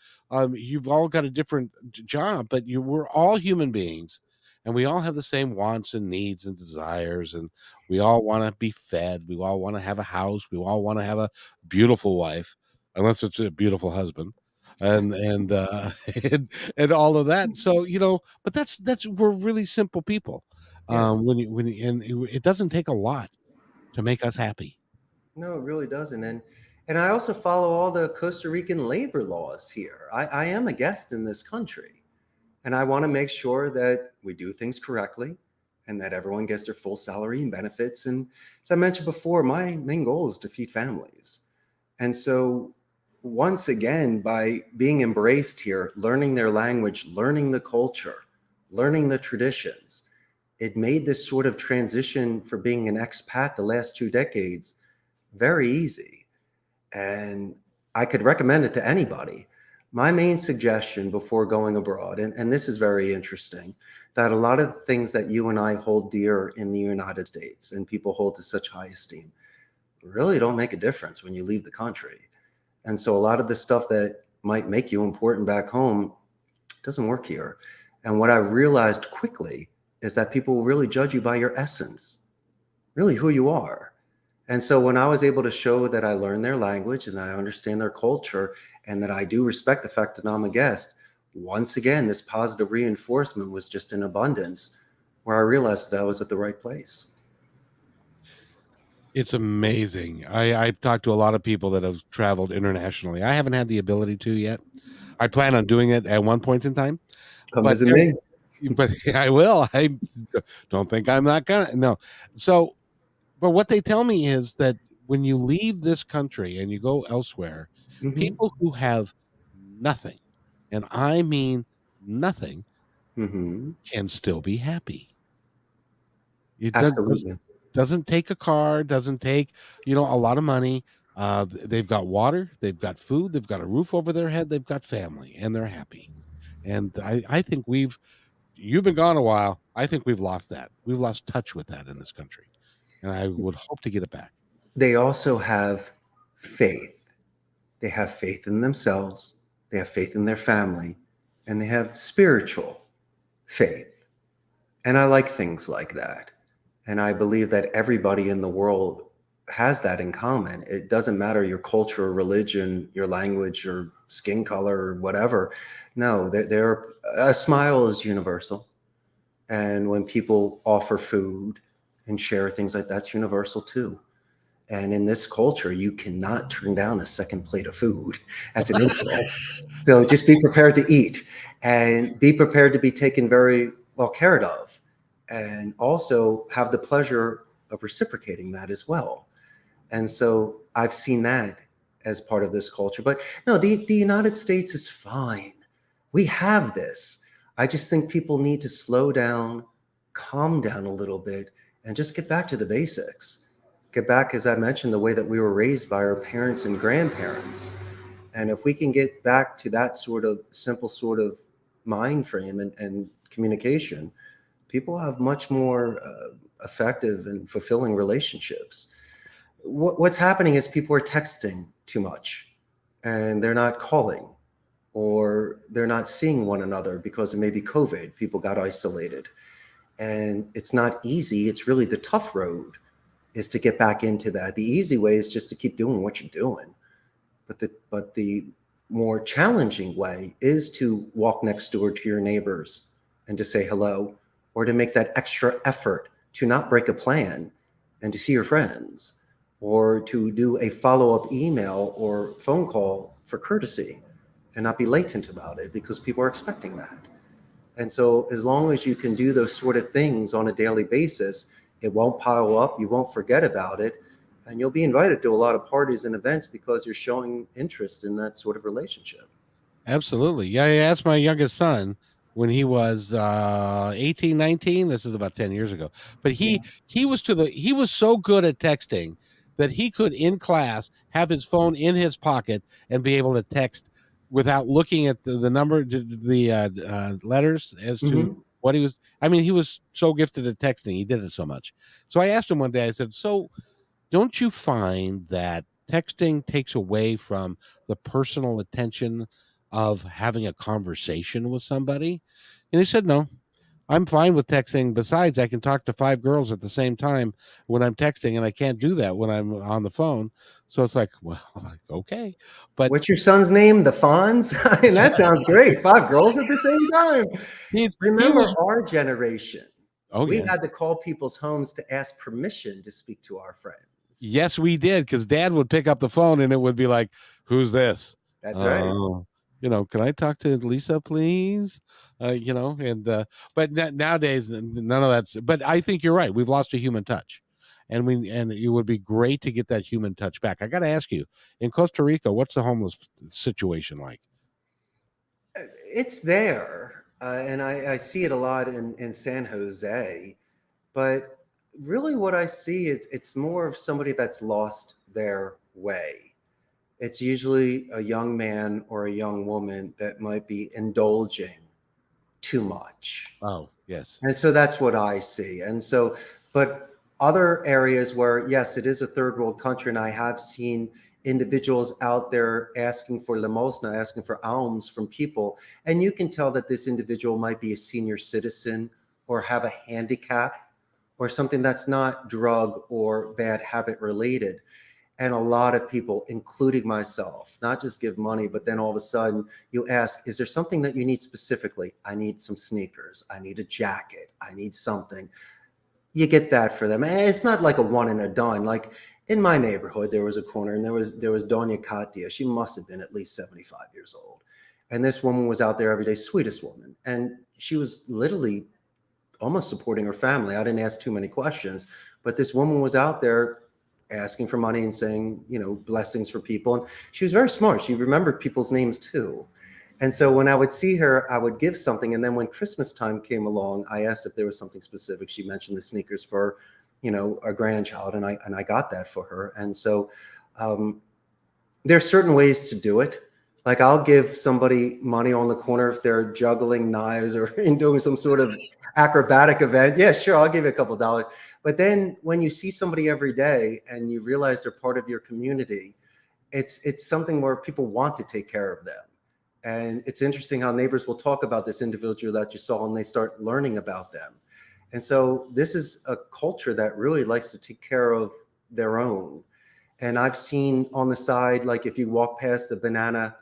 You've all got a different job, but we're all human beings, and we all have the same wants and needs and desires, and we all want to be fed. We all want to have a house. We all want to have a beautiful wife, unless it's a beautiful husband, and and all of that. So but that's we're really simple people. Yes. And it doesn't take a lot to make us happy. No, it really doesn't. And I also follow all the Costa Rican labor laws here. I am a guest in this country, and I want to make sure that we do things correctly and that everyone gets their full salary and benefits. And as I mentioned before, my main goal is to feed families. And so once again, by being embraced here, learning their language, learning the culture, learning the traditions, it made this sort of transition for being an expat the last 2 decades very easy. And I could recommend it to anybody. My main suggestion before going abroad, and this is very interesting, that a lot of things that you and I hold dear in the United States and people hold to such high esteem really don't make a difference when you leave the country. And so a lot of the stuff that might make you important back home doesn't work here. And what I realized quickly is that people will really judge you by your essence, really who you are. And so when I was able to show that I learned their language and I understand their culture and that I do respect the fact that I'm a guest, once again, this positive reinforcement was just in abundance, where I realized that I was at the right place. It's amazing. I've talked to a lot of people that have traveled internationally. I haven't had the ability to yet. I plan on doing it at one point in time, Come but visit me. but I will. I don't think I'm not gonna. No. So, but what they tell me is that when you leave this country and you go elsewhere, Mm-hmm. people who have nothing, and I mean nothing, Mm-hmm. can still be happy. It Absolutely. doesn't take a car, doesn't take, a lot of money. They've got water, they've got food, they've got a roof over their head, they've got family, and they're happy. And I think you've been gone a while. I think we've lost that. We've lost touch with that in this country. And I would hope to get it back. They also have faith. They have faith in themselves, they have faith in their family, and they have spiritual faith. And I like things like that. And I believe that everybody in the world has that in common. It doesn't matter your culture or religion, your language, your skin color, or whatever. No, a smile is universal. And when people offer food and share things like that's universal too. And in this culture, you cannot turn down a second plate of food. That's an insult. So just be prepared to eat and be prepared to be taken very well cared of. And also have the pleasure of reciprocating that as well. And so I've seen that as part of this culture. But no, the United States is fine. We have this. I just think people need to slow down, calm down a little bit, and just get back to the basics. Get back, as I mentioned, the way that we were raised by our parents and grandparents. And if we can get back to that sort of simple sort of mind frame and communication, people have much more effective and fulfilling relationships. What's happening is people are texting too much and they're not calling or they're not seeing one another because of maybe COVID. People got isolated and it's not easy. It's really the tough road is to get back into that. The easy way is just to keep doing what you're doing. But the more challenging way is to walk next door to your neighbors and to say hello, or to make that extra effort to not break a plan and to see your friends, or to do a follow-up email or phone call for courtesy and not be latent about it because people are expecting that. And so as long as you can do those sort of things on a daily basis, it won't pile up, you won't forget about it, and you'll be invited to a lot of parties and events because you're showing interest in that sort of relationship. Absolutely. Yeah, I asked my youngest son when he was 18, 19. This is about 10 years ago. But he was so good at texting that he could in class have his phone in his pocket and be able to text without looking at the number, the letters as to Hmm. what he was. I mean, he was so gifted at texting. He did it so much. So I asked him one day, I said, so don't you find that texting takes away from the personal attention of having a conversation with somebody? And he said, no, I'm fine with texting. Besides, I can talk to 5 girls at the same time when I'm texting, and I can't do that when I'm on the phone. So it's like, well, okay. But What's your son's name? The Fonz? I mean, that sounds great. 5 girls at the same time. he Remember was, our generation. oh, We yeah. had to call people's homes to ask permission to speak to our friends. Yes, we did, because Dad would pick up the phone and it would be like, "Who's this? That's right. Oh, can I talk to Lisa, please?" And but nowadays none of that's. But I think you're right. We've lost a human touch, and it would be great to get that human touch back. I got to ask you, in Costa Rica, what's the homeless situation like? It's there. And I see it a lot in San Jose. But really, what I see is it's more of somebody that's lost their way. It's usually a young man or a young woman that might be indulging too much. Oh, yes. And so that's what I see. And so, but other areas where, yes, it is a third world country, and I have seen individuals out there asking for limosna, asking for alms from people. And you can tell that this individual might be a senior citizen or have a handicap or something that's not drug or bad habit related. And a lot of people, including myself, not just give money, but then all of a sudden you ask, is there something that you need specifically? I need some sneakers. I need a jacket. I need something. You get that for them. And it's not like a one and a done. Like in my neighborhood, there was a corner and there was Doña Katia. She must have been at least 75 years old. And this woman was out there every day, sweetest woman. And she was literally almost supporting her family. I didn't ask too many questions, but this woman was out there asking for money and saying, blessings for people. And she was very smart. She remembered people's names too. And so when I would see her, I would give something. And then when Christmas time came along, I asked if there was something specific. She mentioned the sneakers for, a grandchild, and I got that for her. And so there are certain ways to do it. Like I'll give somebody money on the corner if they're juggling knives or doing some sort of acrobatic event. Yeah, sure, I'll give you a couple of dollars. But then when you see somebody every day and you realize they're part of your community, it's something where people want to take care of them. And it's interesting how neighbors will talk about this individual that you saw and they start learning about them. And so this is a culture that really likes to take care of their own. And I've seen on the side, like if you walk past a banana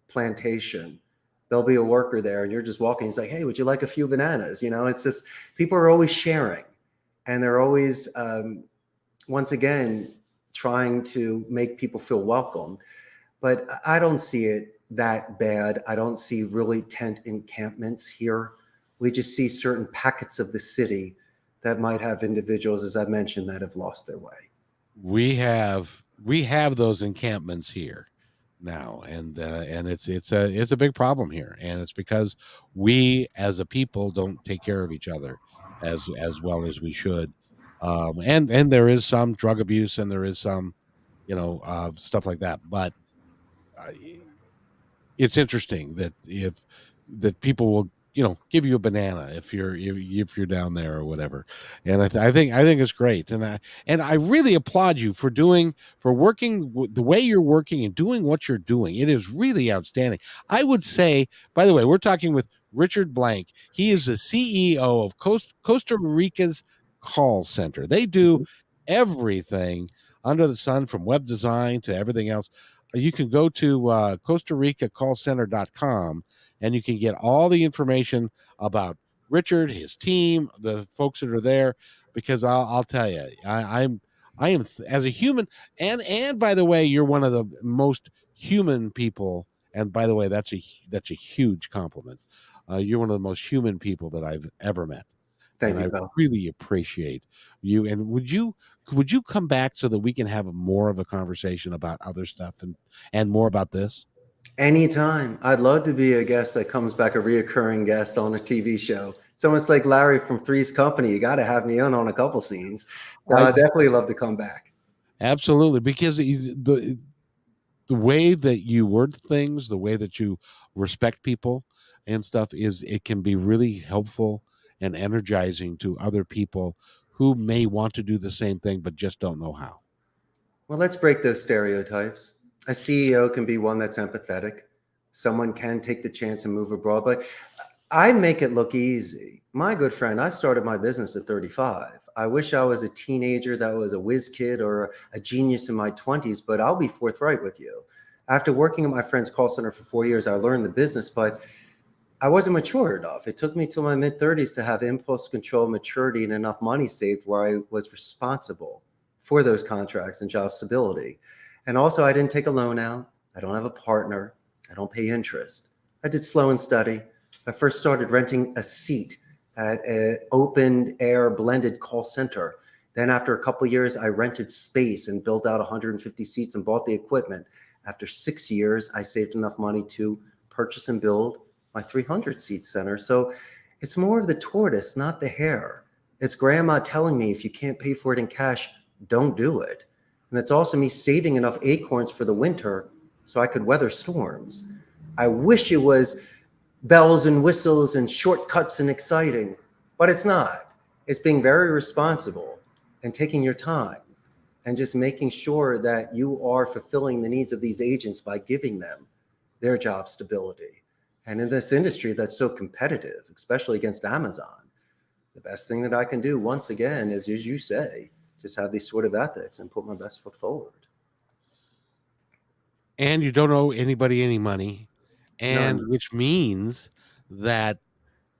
plantation, there'll be a worker there and you're just walking. He's like, hey, would you like a few bananas? It's just people are always sharing, and they're always, once again, trying to make people feel welcome. But I don't see it that bad. I don't see really tent encampments here. We just see certain pockets of the city that might have individuals, as I mentioned, that have lost their way. We have those encampments here now, and it's a big problem here, and it's because we as a people don't take care of each other as well as we should. And there is some drug abuse, and there is some stuff like that, but uh, it's interesting that if that people will give you a banana if you're down there or whatever. And I think it's great, and I really applaud you for working the way you're working and doing what you're doing. It is really outstanding. I would say, by the way, we're talking with Richard Blank. He is the CEO of Costa Rica's call center. They do everything under the sun, from web design to everything else. You can go to Costa Rica callcenter.com, and you can get all the information about Richard, his team, the folks that are there. Because I'll tell you, I am as a human, and by the way, you're one of the most human people. And by the way, that's a huge compliment. You're one of the most human people that I've ever met, Thank and you, I Bill. really appreciate you. And would you come back so that we can have more of a conversation about other stuff and more about this? Anytime. I'd love to be a guest that comes back, a reoccurring guest on a TV show. It's almost like Larry from Three's Company. You got to have me on a couple scenes. So I I definitely love to come back. absolutely, because the way that you word things, the way that you respect people and stuff is it can be really helpful and energizing to other people who may want to do the same thing but just don't know how. Well, let's break those stereotypes. A CEO can be one that's empathetic. Someone can take the chance and move abroad, but I make it look easy. My good friend, I started my business at 35. I wish I was a teenager that was a whiz kid or a genius in my 20s, but I'll be forthright with you. After working at my friend's call center for 4 years, I learned the business, but I wasn't mature enough. It took me till my mid 30s to have impulse control, maturity, and enough money saved where I was responsible for those contracts and job stability. And also, I didn't take a loan out. I don't have a partner. I don't pay interest. I did slow and steady. I first started renting a seat at an open air blended call center. Then after a couple of years, I rented space and built out 150 seats and bought the equipment. After 6 years, I saved enough money to purchase and build my 300 seat center. So it's more of the tortoise, not the hare. It's grandma telling me if you can't pay for it in cash, don't do it. And it's also me saving enough acorns for the winter so I could weather storms. I wish it was bells and whistles and shortcuts and exciting, but it's not. It's being very responsible and taking your time and just making sure that you are fulfilling the needs of these agents by giving them their job stability. And in this industry that's so competitive, especially against Amazon, the best thing that I can do, once again, is, as you say, just have these sort of ethics and put my best foot forward. And you don't owe anybody any money, and None. which means that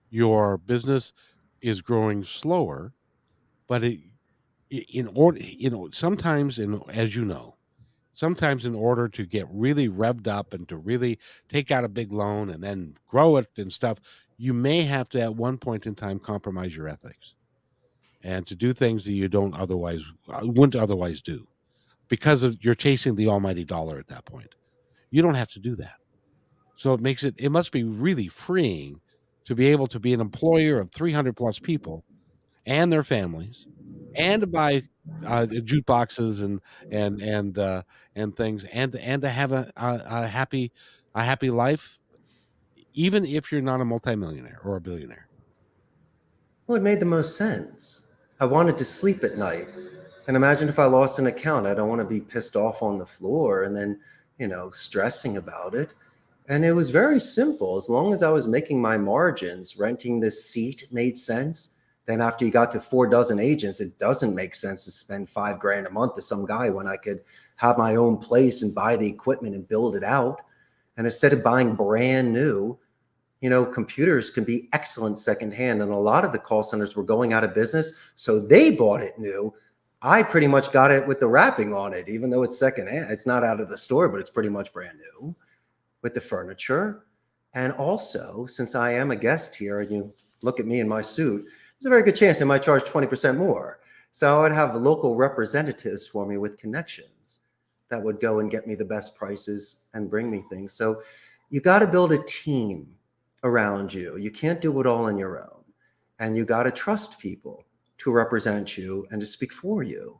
your business is growing slower, but in order, sometimes as you know, sometimes in order to get really revved up and to really take out a big loan and then grow it and stuff, you may have to at one point in time compromise your ethics and to do things that you don't otherwise wouldn't otherwise do because you're chasing the almighty dollar at that point. You don't have to do that. So it must be really freeing to be able to be an employer of 300 plus people and their families and to buy jukeboxes and things and to have a happy life, even if you're not a multimillionaire or a billionaire. Well, it made the most sense. I wanted to sleep at night. And imagine if I lost an account, I don't want to be pissed off on the floor and then, stressing about it. And it was very simple. As long as I was making my margins, renting this seat made sense. Then after you got to 4 dozen agents, it doesn't make sense to spend $5,000 a month to some guy when I could have my own place and buy the equipment and build it out. And instead of buying brand new, computers can be excellent secondhand. And a lot of the call centers were going out of business. So they bought it new. I pretty much got it with the wrapping on it, even though it's secondhand. It's not out of the store, but it's pretty much brand new with the furniture. And also, since I am a guest here and you look at me in my suit, there's a very good chance I might charge 20% more. So I would have local representatives for me with connections that would go and get me the best prices and bring me things. So you got to build a team around you. You can't do it all on your own. And you got to trust people to represent you and to speak for you.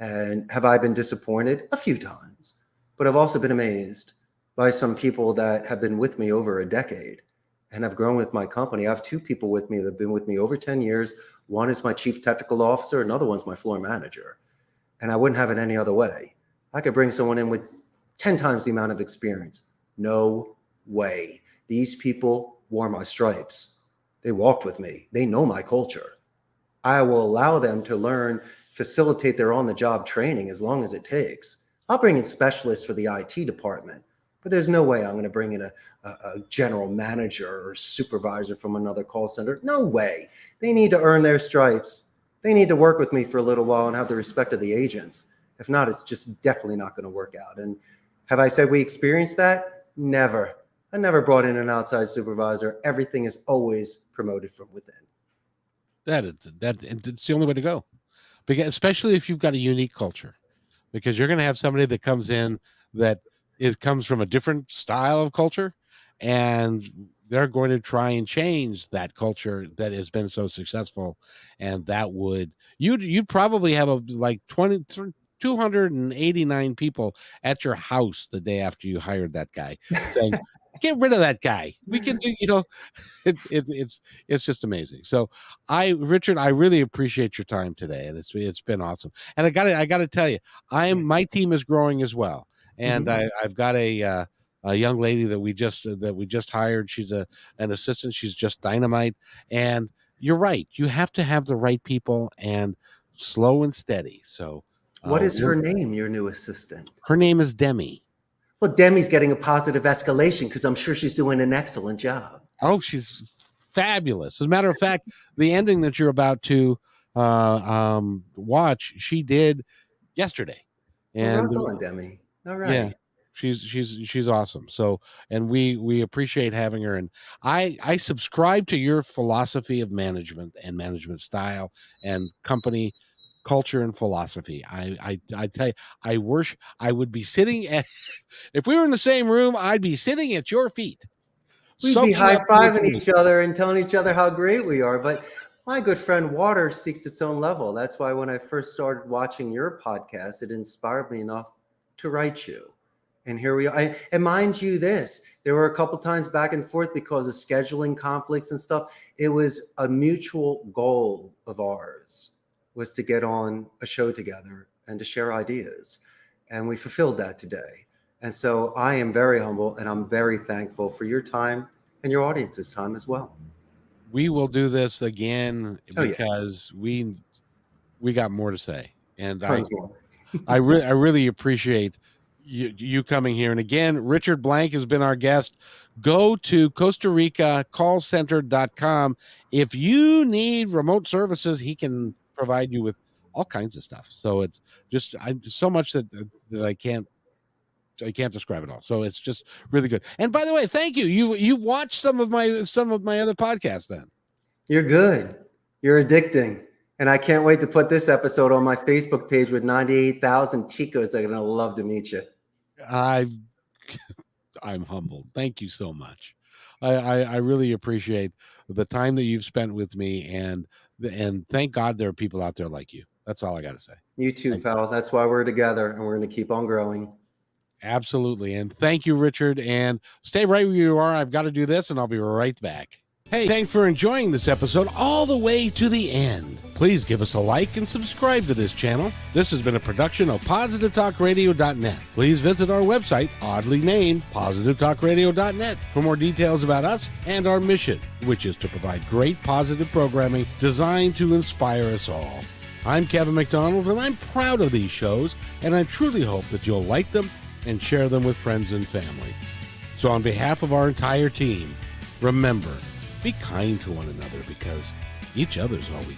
And have I been disappointed? A few times. But I've also been amazed by some people that have been with me over a decade and have grown with my company. I have 2 people with me that have been with me over 10 years. One is my chief technical officer. Another one's my floor manager. And I wouldn't have it any other way. I could bring someone in with 10 times the amount of experience. No way. These people wore my stripes. They walked with me. They know my culture. I will allow them to learn, facilitate their on-the-job training as long as it takes. I'll bring in specialists for the IT department, but there's no way I'm going to bring in a general manager or supervisor from another call center. No way. They need to earn their stripes. They need to work with me for a little while and have the respect of the agents. If not, it's just definitely not going to work out. And have I said we experienced that? Never. I never brought in an outside supervisor. Everything is always promoted from within. It's the only way to go, because especially if you've got a unique culture, because you're going to have somebody that comes in that it comes from a different style of culture, and they're going to try and change that culture that has been so successful. And that would, you'd probably have like 289 people at your house the day after you hired that guy saying, get rid of that guy. We can do, it's just amazing. So Richard, I really appreciate your time today, and it's been awesome. And I gotta tell you, my team is growing as well, and I've got a young lady that we just hired. She's an assistant. She's just dynamite. And you're right, you have to have the right people, and slow and steady. So what is her name, your new assistant? Her name is Demi. Well, Demi's getting a positive escalation because I'm sure she's doing an excellent job. Oh, she's fabulous. As a matter of fact, the ending that you're about to watch, she did yesterday. And rock on, Demi. All right. Yeah, she's awesome. So, and we appreciate having her. And I subscribe to your philosophy of management and management style and company culture and philosophy. I tell you, I would be sitting at, if we were in the same room, I'd be sitting at your feet. We'd be high-fiving each other and telling each other how great we are. But my good friend, water seeks its own level. That's why when I first started watching your podcast, it inspired me enough to write you. And here we are. And mind you this, there were a couple times back and forth because of scheduling conflicts and stuff. It was a mutual goal of ours, was to get on a show together and to share ideas. And we fulfilled that today. And so I am very humble, and I'm very thankful for your time and your audience's time as well. We will do this again because we got more to say. And I really appreciate you coming here. And again, Richard Blank has been our guest. Go to Costa Rica callcenter.com. If you need remote services, he can provide you with all kinds of stuff. So it's just so much that I can't describe it all. So it's just really good. And by the way, thank you. You watched some of my other podcasts then. You're good. You're addicting. And I can't wait to put this episode on my Facebook page with 98,000 chicos that are going to love to meet you. I'm humbled. Thank you so much. I really appreciate the time that you've spent with me, and thank God there are people out there like you. That's all I got to say. You too, pal. That's why we're together, and we're going to keep on growing. Absolutely. And thank you, Richard. And stay right where you are. I've got to do this, and I'll be right back. Hey, thanks for enjoying this episode all the way to the end. Please give us a like and subscribe to this channel. This has been a production of positivetalkradio.net. Please visit our website, oddly named positivetalkradio.net, for more details about us and our mission, which is to provide great positive programming designed to inspire us all. I'm Kevin McDonald, and I'm proud of these shows, and I truly hope that you'll like them and share them with friends and family. So on behalf of our entire team, remember, be kind to one another, because each other's all we